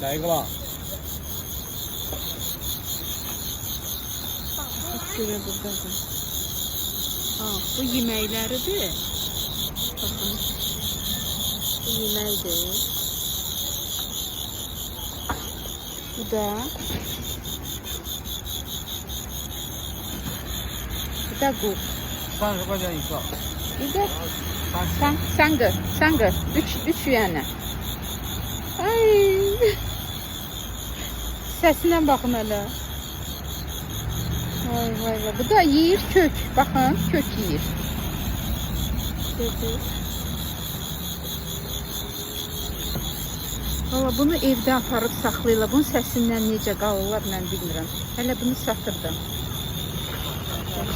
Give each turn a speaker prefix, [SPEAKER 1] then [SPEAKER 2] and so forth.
[SPEAKER 1] 来一个吧。
[SPEAKER 2] Şöyle buradadır. Bu yeməkləridir. Baxın. Bu yeməkdir. Bu da. Bu da qurd.
[SPEAKER 1] 30块钱一个。
[SPEAKER 2] Bir de sangır. Üç yani. Ay. Səsinə baxın hələ. Vay. Bu da yiyir kök. Baxın, kök yiyir. Valla bunu evdə aparıb saxlayırlar. Bunun səsindən necə qalırlar mən bilmirəm. Hələ bunu satırdım. Bax,